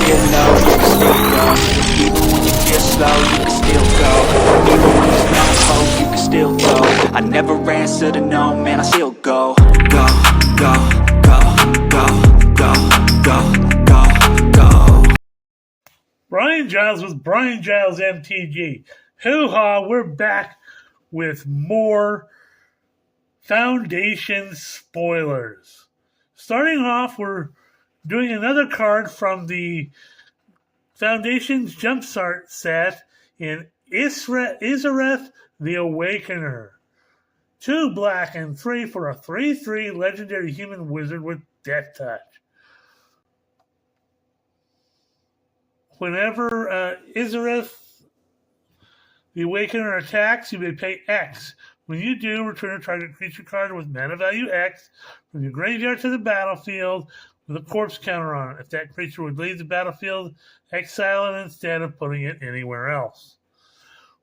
feel low, you can still go. Even when you feel slow, you can still go. Even when there's no hope, you can still go. I never answer to no, man, I still go. Go, go, go, go, go, go, go, go. Brian Giles with Brian Giles MTG. Hoo-ha, we're back with more Foundation spoilers. Starting off, we're doing another card from the Foundation's Jumpstart set in Isareth the Awakener. 2 black and 3 for a 3/3 legendary human wizard with Death Touch. Whenever Isareth the Awakener attacks, you may pay X. When you do, return a target creature card with mana value X from your graveyard to the battlefield with a corpse counter on it. If that creature would leave the battlefield, exile it instead of putting it anywhere else.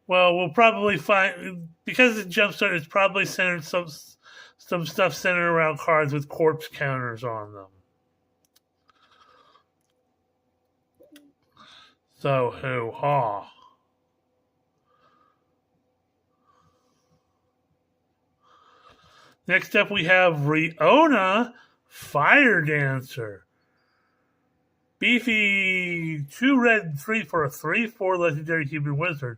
Well, we'll probably find, because the Jumpstart is probably centered some stuff centered around cards with corpse counters on them. So, hoo-ha. Next up, we have Riona, Fire Dancer. Beefy 2 red 3 for a 3/4 legendary human wizard.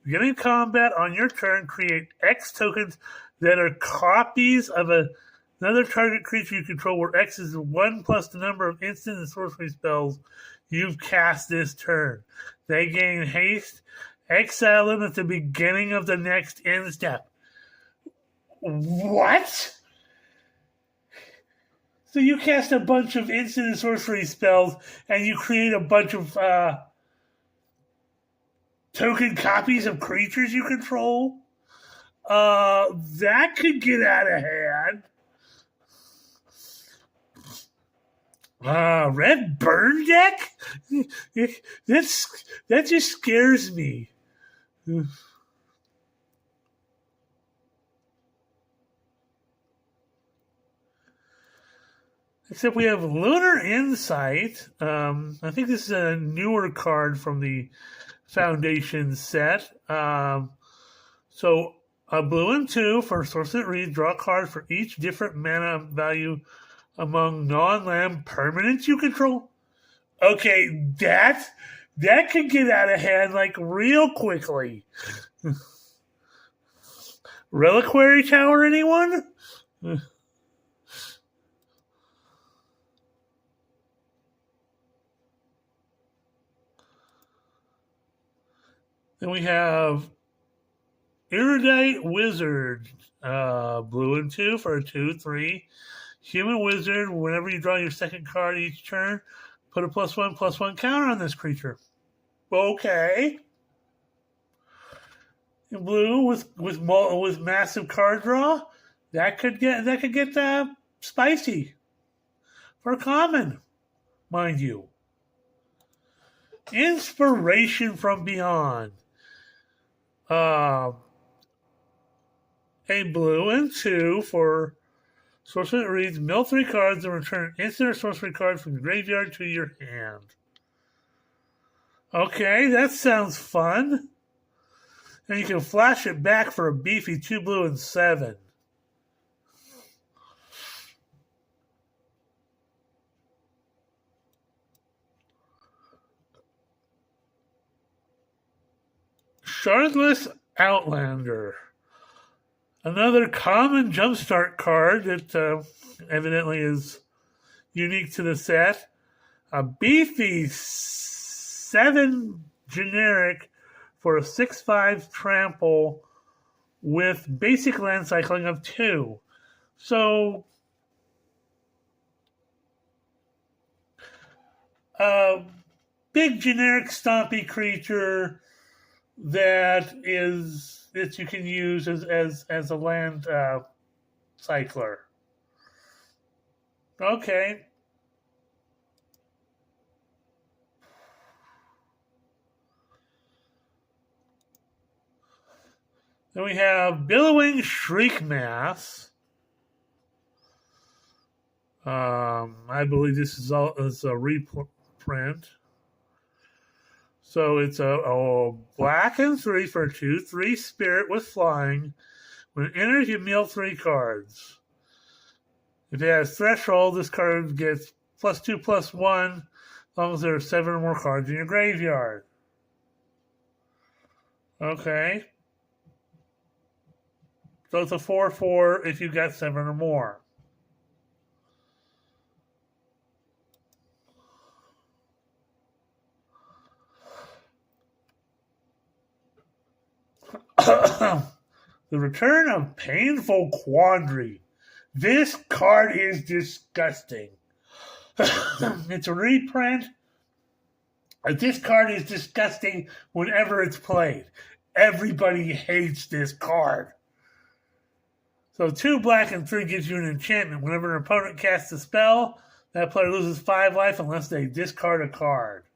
Beginning combat on your turn, create X tokens that are copies of another target creature you control, where X is 1 plus the number of instant and sorcery spells you've cast this turn. They gain haste. Exile them at the beginning of the next end step. What? So you cast a bunch of instant and sorcery spells, and you create a bunch of token copies of creatures you control? That could get out of hand. Red burn deck? That just scares me. Except we have Lunar Insight. I think this is a newer card from the Foundation set. So a blue and 2 for source that reads, draw a card for each different mana value among non-land permanents you control. Okay, that could get out of hand like real quickly. Reliquary Tower, anyone? Then we have Erudite Wizard, blue and 2 for a 2/3 human wizard. Whenever you draw your second card each turn, put a +1/+1 counter on this creature. Okay. In blue with massive card draw, that could get spicy for common, mind you. Inspiration from Beyond. A blue and 2 for sorcery that reads, mill 3 cards and return an instant or sorcery card from the graveyard to your hand. Okay, that sounds fun. And you can flash it back for a beefy 2 blue and 7. Shardless Outlander. Another common Jumpstart card that evidently is unique to the set. A beefy 7 generic for a 6/5 trample with basic land cycling of 2. So, a big generic stompy creature that you can use as a land cycler. Okay. Then we have Billowing Shriekmass. I believe this is a reprint. So it's a black and 3 for a 2/3 spirit with flying. When it enters, you mill 3 cards. If it has threshold, this card gets +2/+1 as long as there are 7 or more cards in your graveyard. Okay. So it's a 4/4 if you've got 7 or more. The Return of Painful Quandary. This card is disgusting. It's a reprint. This card is disgusting whenever it's played. Everybody hates this card. So 2 black and 3 gives you an enchantment. Whenever an opponent casts a spell, that player loses 5 life unless they discard a card.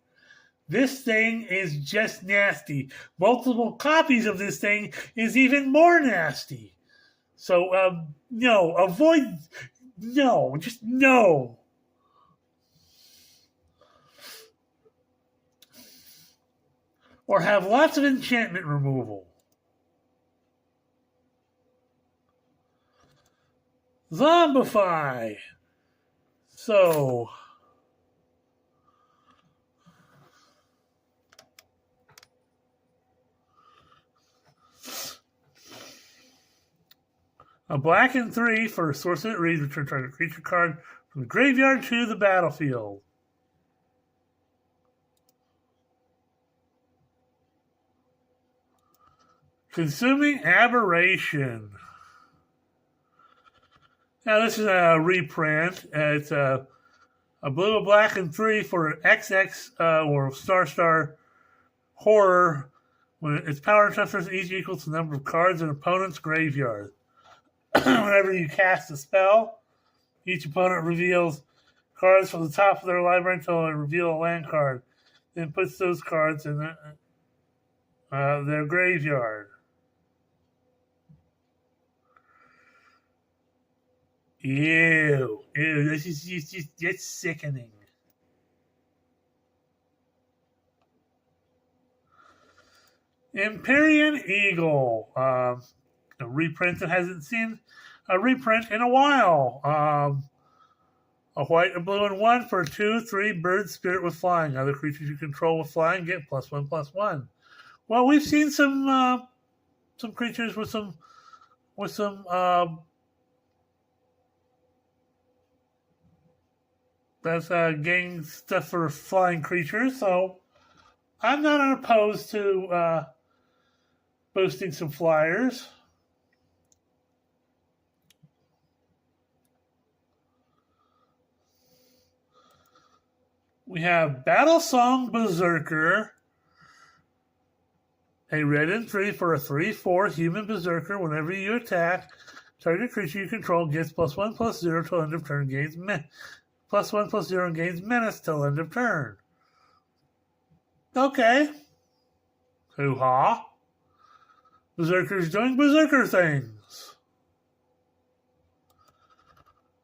This thing is just nasty. Multiple copies of this thing is even more nasty. So, no, avoid, no, just no. Or have lots of enchantment removal. Zombify. So, a black and 3 for a source that reads, return target creature card from the graveyard to the battlefield. Consuming Aberration. Now this is a reprint. It's a blue, a black, and 3 for an XX or star horror. When its power and toughness each equals the number of cards in an opponent's graveyard. Whenever you cast a spell, each opponent reveals cards from the top of their library until they reveal a land card. Then puts those cards in their graveyard. Ew, this is just it's sickening. Empyrean Eagle, a reprint that hasn't seen a reprint in a while. A white, a blue, and 1 for a 2/3 bird spirit with flying. Other creatures you control with flying get +1/+1. Well, we've seen some creatures with some that's getting stuff for flying creatures, so I'm not opposed to boosting some flyers. We have Battlesong Berserker, a red and 3 for a 3/4 human berserker. Whenever you attack, target creature you control gets +1/+0 till end of turn, gains +1/+0 and gains menace till end of turn. Okay. Hoo-ha. Berserker's doing berserker things.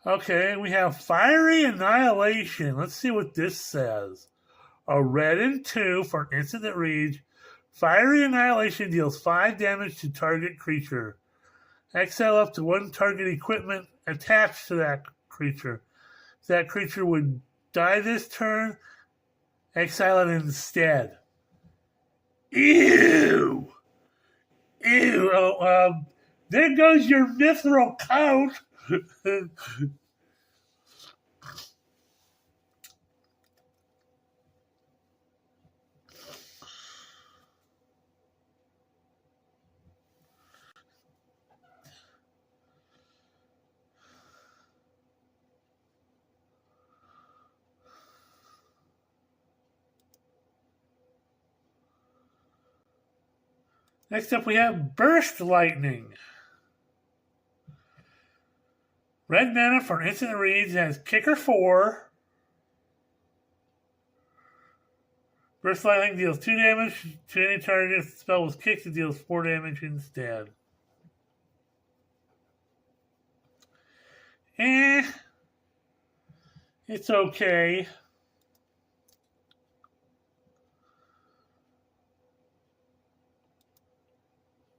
Okay, we have Fiery Annihilation. Let's see what this says. A red and 2 for an instant that reads, Fiery Annihilation deals 5 damage to target creature. Exile up to 1 target equipment attached to that creature. If that creature would die this turn, exile it instead. Ew! Ew! Oh, there goes your mithril coat! Next up, we have Burst Lightning. Red mana for an instant that reads has Kicker 4. Burst Lightning deals 2 damage to any target. If the spell was kicked, it deals 4 damage instead. It's okay.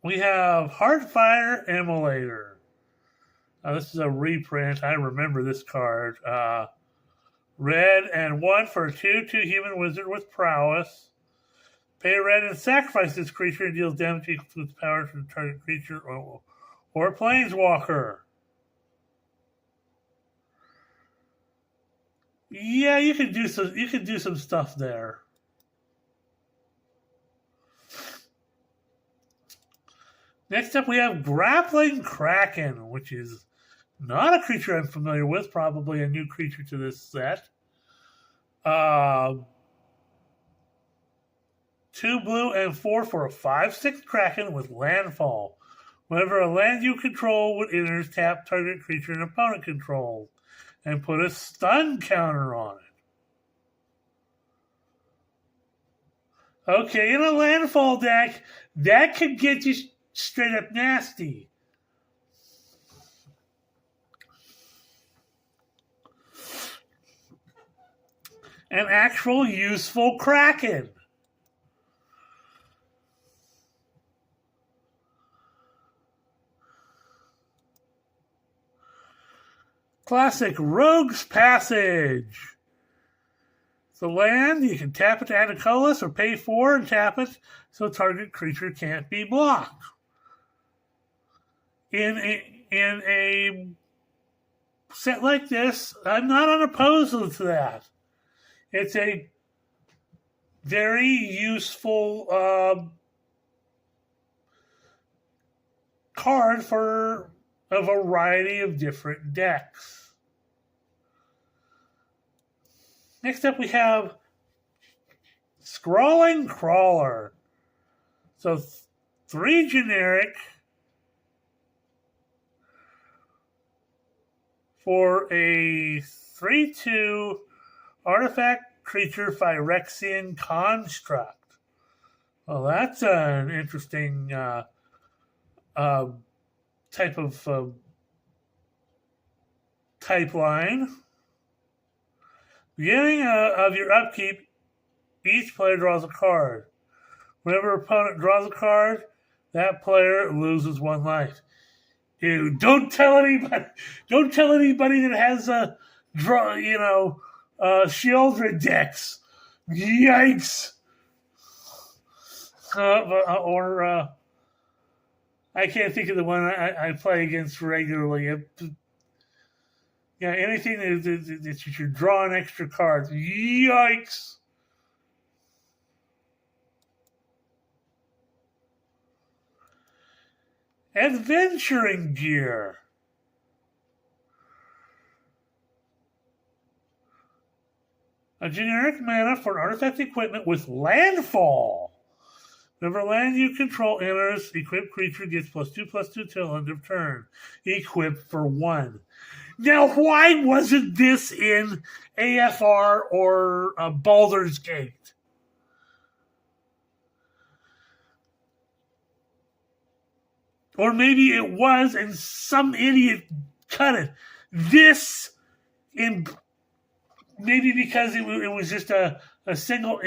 we have Heartfire Immolator. This is a reprint. I remember this card. Red and 1 for a 2/2 human wizard with prowess. Pay red and sacrifice this creature and deals damage equal to its power to the target creature or planeswalker. Yeah, you can do some stuff there. Next up, we have Grappling Kraken, which is not a creature I'm familiar with, probably a new creature to this set. 2 blue and 4 for a 5/6 Kraken with landfall. Whenever a land you control would enters, tap target creature an opponent controls and put a stun counter on it. Okay, in a landfall deck, that could get you straight up nasty. An actual useful Kraken. Classic Rogue's Passage. The land, you can tap it to add a colorless or pay 4 and tap it so target creature can't be blocked. In a set like this, I'm not unopposed to that. It's a very useful card for a variety of different decks. Next up, we have Scrawling Crawler. So 3 generic for a 3/2 artifact creature Phyrexian Construct. Well, that's an interesting type of type line. Beginning of your upkeep, each player draws a card. Whenever an opponent draws a card, that player loses 1 life. Ew, don't tell anybody that has a Shieldred decks. Yikes. I can't think of the one I play against regularly. Anything that you should draw an extra card. Yikes. Adventuring Gear. A generic mana for an artifact equipment with landfall. Whenever land you control enters, equipped creature gets +2/+2 till end of turn. Equip for 1. Now, why wasn't this in AFR or Baldur's Gate? Or maybe it was and some idiot cut it. This, maybe because it was just a single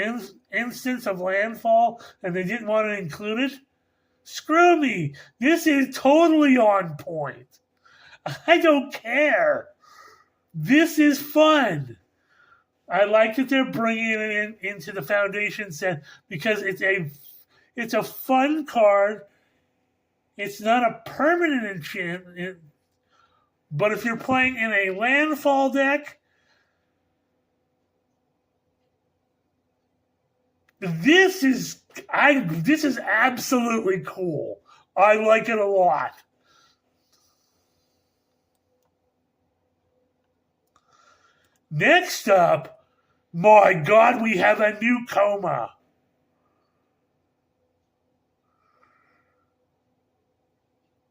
instance of landfall and they didn't want to include it. Screw me. This is totally on point. I don't care. This is fun. I like that they're bringing it into the Foundation set because it's a fun card. It's not a permanent enchantment, but if you're playing in a landfall deck, this is absolutely cool. I like it a lot. Next up, my God, we have a new Koma.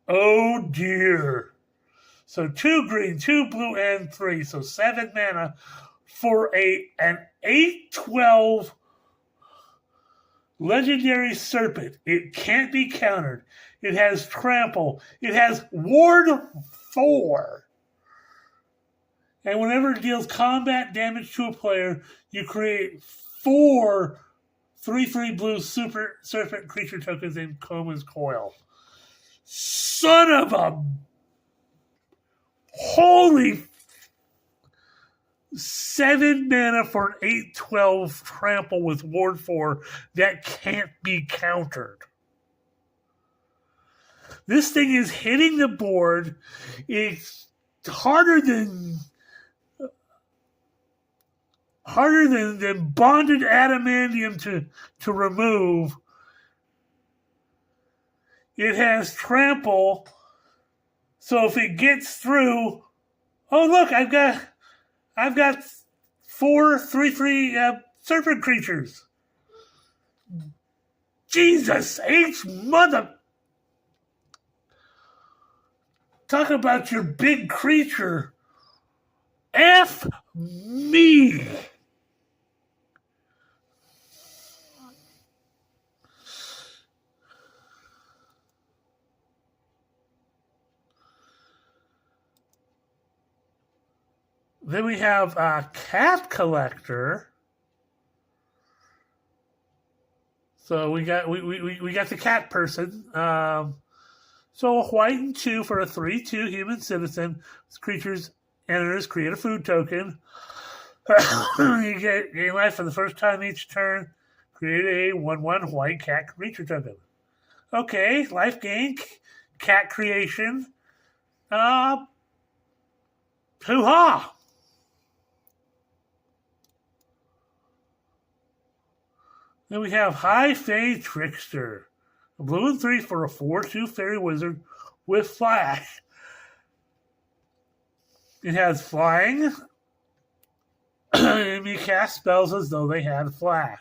Oh dear. So 2 green, 2 blue, and 3. So 7 mana for an 8/12 legendary serpent. It can't be countered. It has trample. It has ward 4. And whenever it deals combat damage to a player, you create 4 3/3 blue super serpent creature tokens in Koma's Coil. Son of a holy 7 mana for an 8/12 trample with Ward 4 that can't be countered. This thing is hitting the board. It's harder than bonded adamantium to remove. It has trample, so if it gets through, oh look, I've got 4 3/3 serpent creatures. Jesus H mother. Talk about your big creature. F me. Then we have a cat collector. So we got the cat person. So a white and 2 for a 3/2 human citizen. This creature's enters, create a food token. You get gain life for the first time each turn. Create a 1/1 white cat creature token. Okay, life gain, cat creation. Hoo-ha! Then we have High Fae Trickster. A blue and 3 for a 4/2 fairy wizard with flash. It has flying. And you cast spells as though they had flash.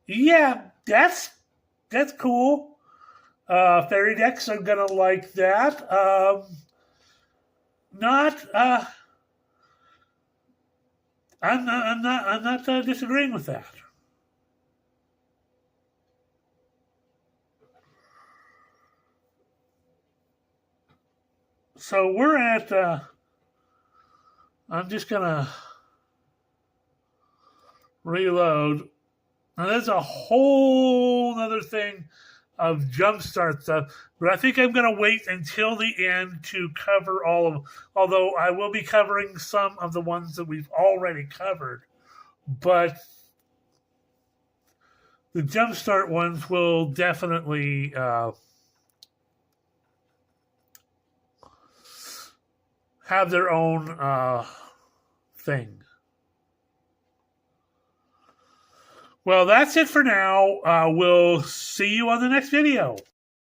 Yeah, that's cool. Fairy decks are gonna like that. I'm not disagreeing with that. So we're at. I'm just gonna reload. Now there's a whole other thing of jumpstart stuff, but I think I'm going to wait until the end to cover all of them. Although I will be covering some of the ones that we've already covered, but the jumpstart ones will definitely have their own thing. Well, that's it for now. We'll see you on the next video.